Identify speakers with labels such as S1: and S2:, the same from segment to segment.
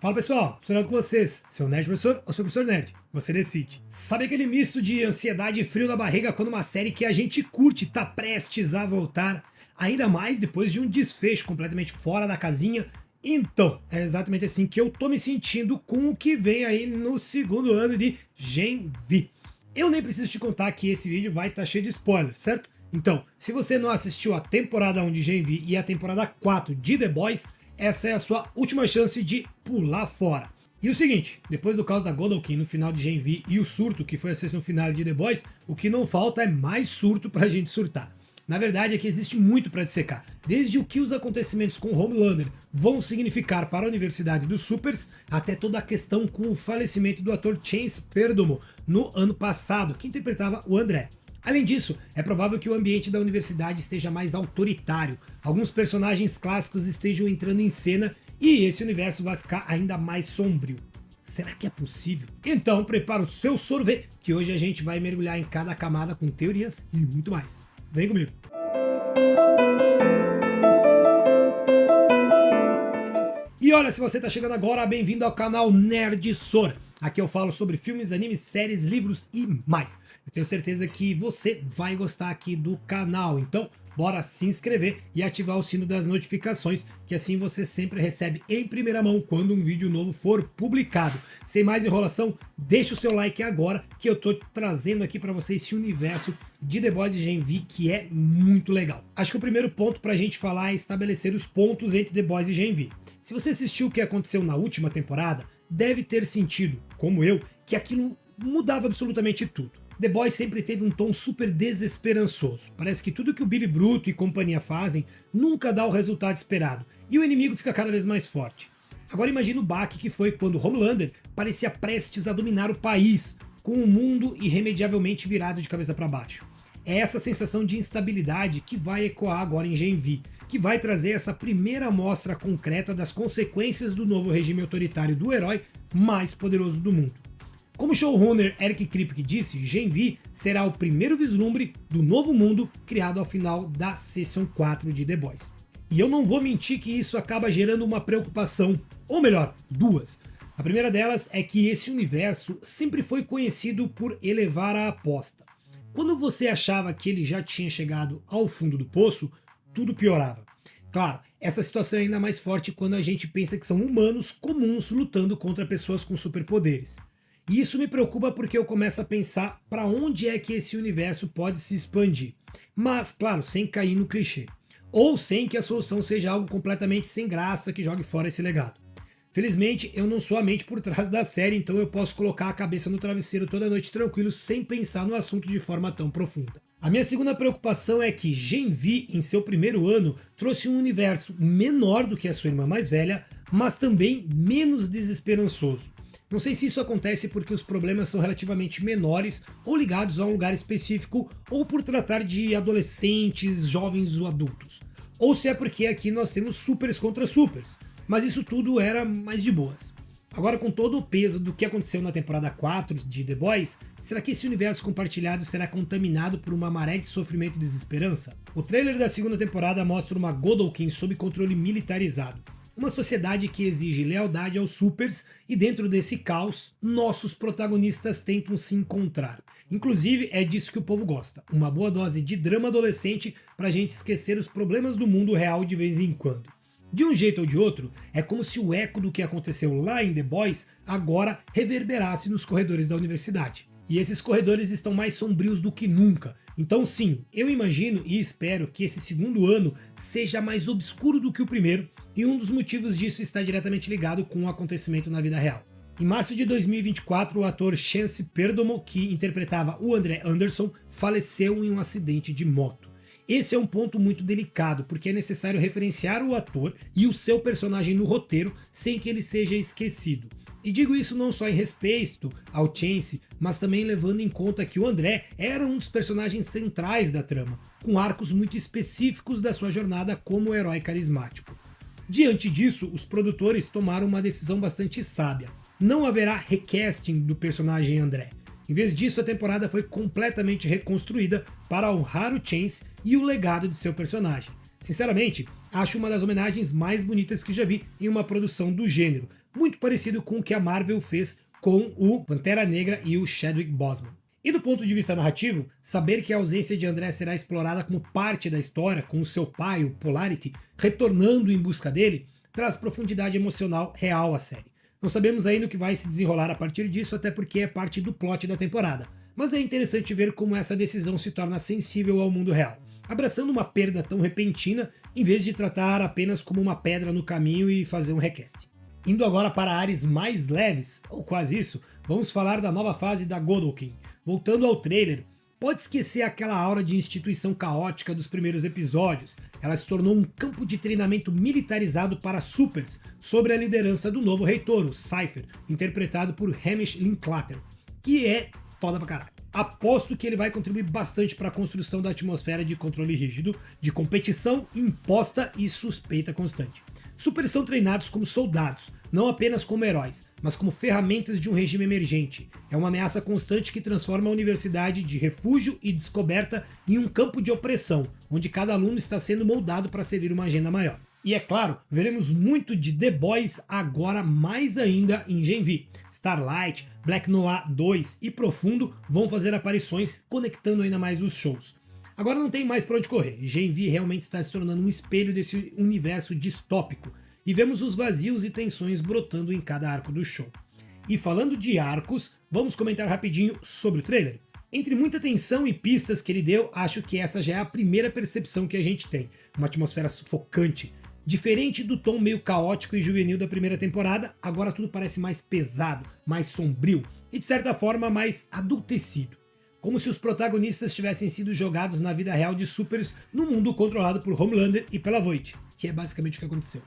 S1: Fala pessoal, professor com vocês. Seu nerd professor ou seu professor nerd? Você decide. Sabe aquele misto de ansiedade e frio na barriga quando uma série que a gente curte tá prestes a voltar? Ainda mais depois de um desfecho completamente fora da casinha? Então, é exatamente assim que eu tô me sentindo com o que vem aí no segundo ano de Gen V. Eu nem preciso te contar que esse vídeo vai estar cheio de spoilers, certo? Então, se você não assistiu a temporada 1 de Gen V e a temporada 4 de The Boys, essa é a sua última chance de pular fora. E o seguinte, depois do caos da Godolkin no final de Gen V e o surto que foi a sessão final de The Boys, o que não falta é mais surto pra gente surtar. Na verdade é que existe muito para dissecar, desde o que os acontecimentos com Homelander vão significar para a Universidade dos Supers, até toda a questão com o falecimento do ator Chance Perdomo no ano passado, que interpretava o André. Além disso, é provável que o ambiente da universidade esteja mais autoritário, alguns personagens clássicos estejam entrando em cena e esse universo vai ficar ainda mais sombrio. Será que é possível? Então prepara o seu sorvete, que hoje a gente vai mergulhar em cada camada com teorias e muito mais. Vem comigo! E olha, se você está chegando agora, bem-vindo ao canal Nerd Sor. Aqui eu falo sobre filmes, animes, séries, livros e mais. Eu tenho certeza que você vai gostar aqui do canal, então bora se inscrever e ativar o sino das notificações, que assim você sempre recebe em primeira mão quando um vídeo novo for publicado. Sem mais enrolação, deixa o seu like agora, que eu tô trazendo aqui para você esse universo de The Boys e Gen V que é muito legal. Acho que o primeiro ponto pra gente falar é estabelecer os pontos entre The Boys e Gen V. Se você assistiu o que aconteceu na última temporada, deve ter sentido, como eu, que aquilo mudava absolutamente tudo. The Boys sempre teve um tom super desesperançoso. Parece que tudo que o Billy Bruto e companhia fazem nunca dá o resultado esperado, e o inimigo fica cada vez mais forte. Agora imagina o baque que foi quando Homelander parecia prestes a dominar o país, com o mundo irremediavelmente virado de cabeça para baixo. É essa sensação de instabilidade que vai ecoar agora em Gen V, que vai trazer essa primeira amostra concreta das consequências do novo regime autoritário do herói mais poderoso do mundo. Como o showrunner Eric Kripke disse, Gen V será o primeiro vislumbre do novo mundo criado ao final da Season 4 de The Boys. E eu não vou mentir que isso acaba gerando uma preocupação, ou melhor, duas. A primeira delas é que esse universo sempre foi conhecido por elevar a aposta. Quando você achava que ele já tinha chegado ao fundo do poço, tudo piorava. Claro, essa situação é ainda mais forte quando a gente pensa que são humanos comuns lutando contra pessoas com superpoderes. E isso me preocupa porque eu começo a pensar para onde é que esse universo pode se expandir. Mas, claro, sem cair no clichê. Ou sem que a solução seja algo completamente sem graça que jogue fora esse legado. Felizmente, eu não sou a mente por trás da série, então eu posso colocar a cabeça no travesseiro toda noite tranquilo, sem pensar no assunto de forma tão profunda. A minha segunda preocupação é que Gen V, em seu primeiro ano, trouxe um universo menor do que a sua irmã mais velha, mas também menos desesperançoso. Não sei se isso acontece porque os problemas são relativamente menores ou ligados a um lugar específico ou por tratar de adolescentes, jovens ou adultos. Ou se é porque aqui nós temos supers contra supers, mas isso tudo era mais de boas. Agora, com todo o peso do que aconteceu na temporada 4 de The Boys, será que esse universo compartilhado será contaminado por uma maré de sofrimento e desesperança? O trailer da segunda temporada mostra uma Godolkin sob controle militarizado. Uma sociedade que exige lealdade aos supers e dentro desse caos, nossos protagonistas tentam se encontrar. Inclusive é disso que o povo gosta, uma boa dose de drama adolescente pra gente esquecer os problemas do mundo real de vez em quando. De um jeito ou de outro, é como se o eco do que aconteceu lá em The Boys agora reverberasse nos corredores da universidade. E esses corredores estão mais sombrios do que nunca. Então sim, eu imagino e espero que esse segundo ano seja mais obscuro do que o primeiro, e um dos motivos disso está diretamente ligado com o acontecimento na vida real. Em março de 2024, o ator Chance Perdomo, que interpretava o André Anderson, faleceu em um acidente de moto. Esse é um ponto muito delicado, porque é necessário referenciar o ator e o seu personagem no roteiro sem que ele seja esquecido. E digo isso não só em respeito ao Chance, mas também levando em conta que o André era um dos personagens centrais da trama, com arcos muito específicos da sua jornada como herói carismático. Diante disso, os produtores tomaram uma decisão bastante sábia. Não haverá recasting do personagem André. Em vez disso, a temporada foi completamente reconstruída para honrar o Chance e o legado de seu personagem. Sinceramente, acho uma das homenagens mais bonitas que já vi em uma produção do gênero, muito parecido com o que a Marvel fez com o Pantera Negra e o Chadwick Boseman. E do ponto de vista narrativo, saber que a ausência de André será explorada como parte da história, com o seu pai, o Polarity, retornando em busca dele, traz profundidade emocional real à série. Não sabemos ainda o que vai se desenrolar a partir disso, até porque é parte do plot da temporada. Mas é interessante ver como essa decisão se torna sensível ao mundo real, abraçando uma perda tão repentina, em vez de tratar apenas como uma pedra no caminho e fazer um request. Indo agora para áreas mais leves, ou quase isso, vamos falar da nova fase da Godolphin. Voltando ao trailer, pode esquecer aquela aura de instituição caótica dos primeiros episódios. Ela se tornou um campo de treinamento militarizado para supers, sob a liderança do novo reitor, o Cypher, interpretado por Hamish Linklater, que é foda pra caralho. Aposto que ele vai contribuir bastante para a construção da atmosfera de controle rígido, de competição imposta e suspeita constante. Supers são treinados como soldados, não apenas como heróis, mas como ferramentas de um regime emergente. É uma ameaça constante que transforma a universidade de refúgio e descoberta em um campo de opressão, onde cada aluno está sendo moldado para servir uma agenda maior. E é claro, veremos muito de The Boys agora, mais ainda em Gen V. Starlight, Black Noir 2 e Profundo vão fazer aparições, conectando ainda mais os shows. Agora não tem mais para onde correr, Gen V realmente está se tornando um espelho desse universo distópico, e vemos os vazios e tensões brotando em cada arco do show. E falando de arcos, vamos comentar rapidinho sobre o trailer. Entre muita tensão e pistas que ele deu, acho que essa já é a primeira percepção que a gente tem, uma atmosfera sufocante. Diferente do tom meio caótico e juvenil da primeira temporada, agora tudo parece mais pesado, mais sombrio e de certa forma mais adultecido. Como se os protagonistas tivessem sido jogados na vida real de supers no mundo controlado por Homelander e pela Voight, que é basicamente o que aconteceu.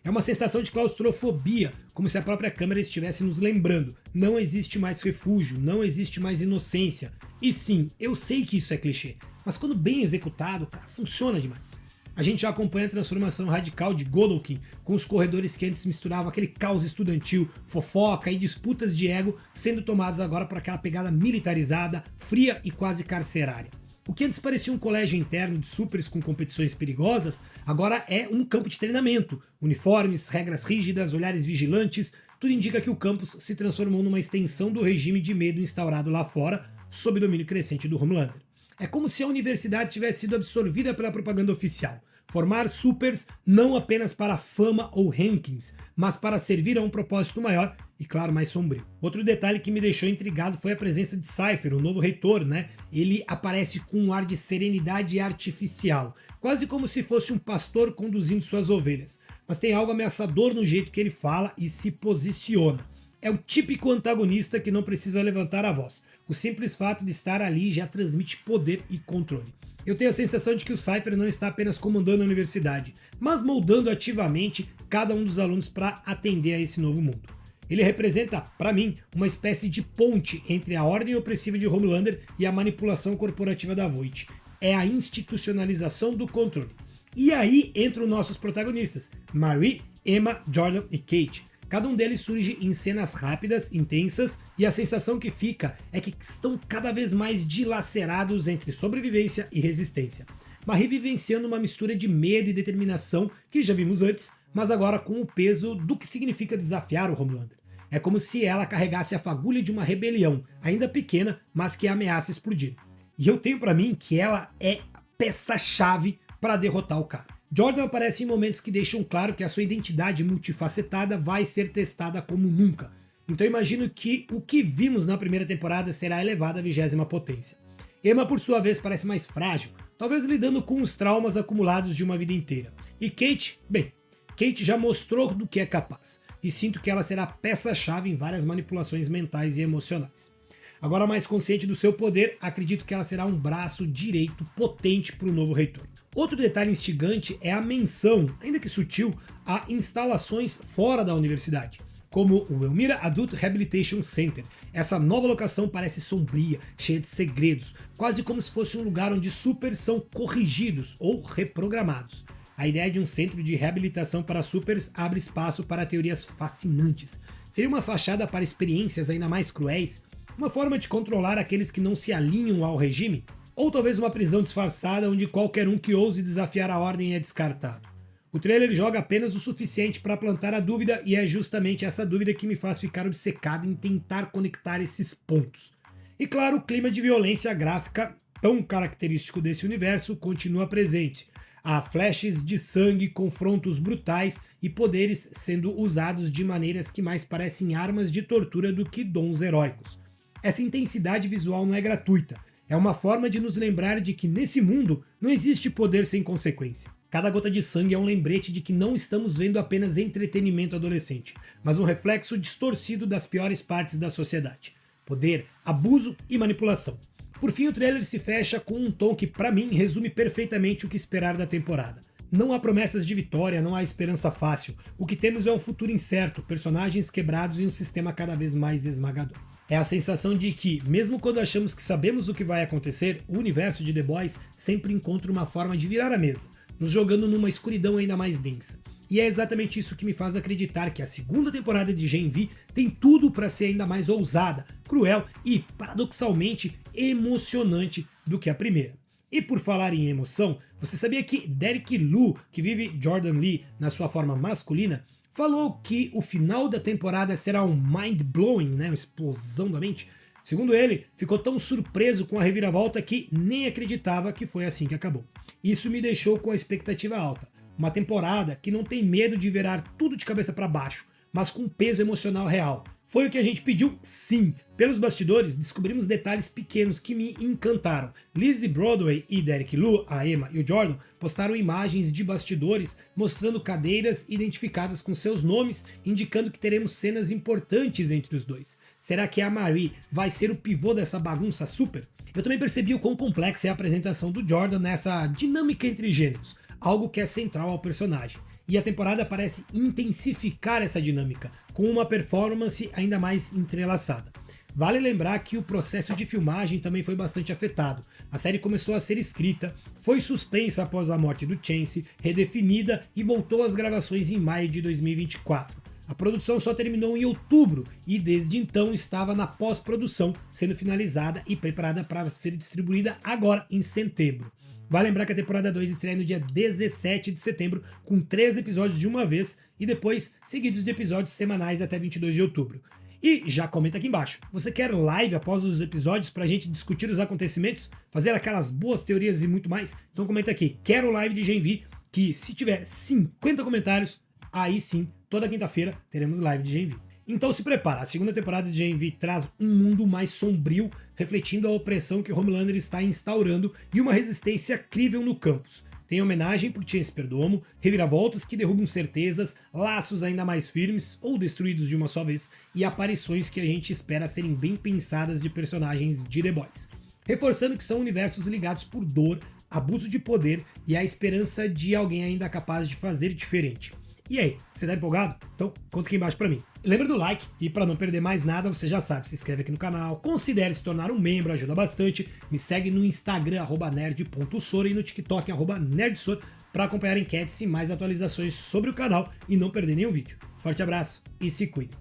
S1: É uma sensação de claustrofobia, como se a própria câmera estivesse nos lembrando. Não existe mais refúgio, não existe mais inocência. E sim, eu sei que isso é clichê, mas quando bem executado, cara, funciona demais. A gente já acompanha a transformação radical de Godolphin, com os corredores que antes misturavam aquele caos estudantil, fofoca e disputas de ego, sendo tomados agora por aquela pegada militarizada, fria e quase carcerária. O que antes parecia um colégio interno de supers com competições perigosas, agora é um campo de treinamento. Uniformes, regras rígidas, olhares vigilantes, tudo indica que o campus se transformou numa extensão do regime de medo instaurado lá fora, sob domínio crescente do Homelander. É como se a universidade tivesse sido absorvida pela propaganda oficial. Formar supers não apenas para fama ou rankings, mas para servir a um propósito maior e, claro, mais sombrio. Outro detalhe que me deixou intrigado foi a presença de Cypher, o novo reitor, né? Ele aparece com um ar de serenidade artificial, quase como se fosse um pastor conduzindo suas ovelhas. Mas tem algo ameaçador no jeito que ele fala e se posiciona. É o típico antagonista que não precisa levantar a voz. O simples fato de estar ali já transmite poder e controle. Eu tenho a sensação de que o Cypher não está apenas comandando a universidade, mas moldando ativamente cada um dos alunos para atender a esse novo mundo. Ele representa, para mim, uma espécie de ponte entre a ordem opressiva de Homelander e a manipulação corporativa da Voight. É a institucionalização do controle. E aí entram nossos protagonistas, Marie, Emma, Jordan e Kate. Cada um deles surge em cenas rápidas, intensas, e a sensação que fica é que estão cada vez mais dilacerados entre sobrevivência e resistência. Marie vivenciando uma mistura de medo e determinação que já vimos antes, mas agora com o peso do que significa desafiar o Homelander. É como se ela carregasse a fagulha de uma rebelião, ainda pequena, mas que ameaça explodir. E eu tenho pra mim que ela é a peça-chave para derrotar o cara. Jordan aparece em momentos que deixam claro que a sua identidade multifacetada vai ser testada como nunca. Então imagino que o que vimos na primeira temporada será elevado à 20ª potência. Emma, por sua vez, parece mais frágil, talvez lidando com os traumas acumulados de uma vida inteira. E Kate, bem, Kate já mostrou do que é capaz, e sinto que ela será peça-chave em várias manipulações mentais e emocionais. Agora mais consciente do seu poder, acredito que ela será um braço direito potente para o novo reitor. Outro detalhe instigante é a menção, ainda que sutil, a instalações fora da universidade, como o Elmira Adult Rehabilitation Center. Essa nova locação parece sombria, cheia de segredos, quase como se fosse um lugar onde supers são corrigidos ou reprogramados. A ideia de um centro de reabilitação para supers abre espaço para teorias fascinantes. Seria uma fachada para experiências ainda mais cruéis? Uma forma de controlar aqueles que não se alinham ao regime? Ou talvez uma prisão disfarçada onde qualquer um que ouse desafiar a ordem é descartado. O trailer joga apenas o suficiente para plantar a dúvida e é justamente essa dúvida que me faz ficar obcecado em tentar conectar esses pontos. E claro, o clima de violência gráfica tão característico desse universo continua presente. Há flashes de sangue, confrontos brutais e poderes sendo usados de maneiras que mais parecem armas de tortura do que dons heróicos. Essa intensidade visual não é gratuita, é uma forma de nos lembrar de que nesse mundo não existe poder sem consequência. Cada gota de sangue é um lembrete de que não estamos vendo apenas entretenimento adolescente, mas um reflexo distorcido das piores partes da sociedade: poder, abuso e manipulação. Por fim, o trailer se fecha com um tom que, pra mim, resume perfeitamente o que esperar da temporada. Não há promessas de vitória, não há esperança fácil. O que temos é um futuro incerto, personagens quebrados e um sistema cada vez mais esmagador. É a sensação de que, mesmo quando achamos que sabemos o que vai acontecer, o universo de The Boys sempre encontra uma forma de virar a mesa, nos jogando numa escuridão ainda mais densa. E é exatamente isso que me faz acreditar que a segunda temporada de Gen V tem tudo para ser ainda mais ousada, cruel e, paradoxalmente, emocionante do que a primeira. E por falar em emoção, você sabia que Derek Liu, que vive Jordan Lee na sua forma masculina, falou que o final da temporada será um mind-blowing, né, uma explosão da mente? Segundo ele, ficou tão surpreso com a reviravolta que nem acreditava que foi assim que acabou. Isso me deixou com a expectativa alta. Uma temporada que não tem medo de virar tudo de cabeça para baixo, mas com peso emocional real. Foi o que a gente pediu, sim. Pelos bastidores, descobrimos detalhes pequenos que me encantaram. Lizzie Broadway e Derek Liu, a Emma e o Jordan, postaram imagens de bastidores mostrando cadeiras identificadas com seus nomes, indicando que teremos cenas importantes entre os dois. Será que a Marie vai ser o pivô dessa bagunça super? Eu também percebi o quão complexa é a apresentação do Jordan nessa dinâmica entre gêneros, algo que é central ao personagem. E a temporada parece intensificar essa dinâmica, com uma performance ainda mais entrelaçada. Vale lembrar que o processo de filmagem também foi bastante afetado. A série começou a ser escrita, foi suspensa após a morte do Chance, redefinida e voltou às gravações em maio de 2024. A produção só terminou em outubro e desde então estava na pós-produção, sendo finalizada e preparada para ser distribuída agora em setembro. Vale lembrar que a temporada 2 estreia no dia 17 de setembro, com 3 episódios de uma vez e depois seguidos de episódios semanais até 22 de outubro. E já comenta aqui embaixo, você quer live após os episódios pra gente discutir os acontecimentos, fazer aquelas boas teorias e muito mais? Então comenta aqui, quero live de Gen V, que se tiver 50 comentários, aí sim, toda quinta-feira teremos live de Gen V. Então se prepara, a segunda temporada de Gen V traz um mundo mais sombrio, refletindo a opressão que Homelander está instaurando e uma resistência crível no campus. Tem homenagem por Chance Perdomo, reviravoltas que derrubam certezas, laços ainda mais firmes ou destruídos de uma só vez e aparições que a gente espera serem bem pensadas de personagens de The Boys. Reforçando que são universos ligados por dor, abuso de poder e a esperança de alguém ainda capaz de fazer diferente. E aí, você tá empolgado? Então conta aqui embaixo pra mim. Lembra do like e para não perder mais nada, você já sabe, se inscreve aqui no canal, considere se tornar um membro, ajuda bastante. Me segue no Instagram, @nerd.sor e no TikTok, @nerdsor, para acompanhar enquetes e mais atualizações sobre o canal e não perder nenhum vídeo. Forte abraço e se cuide.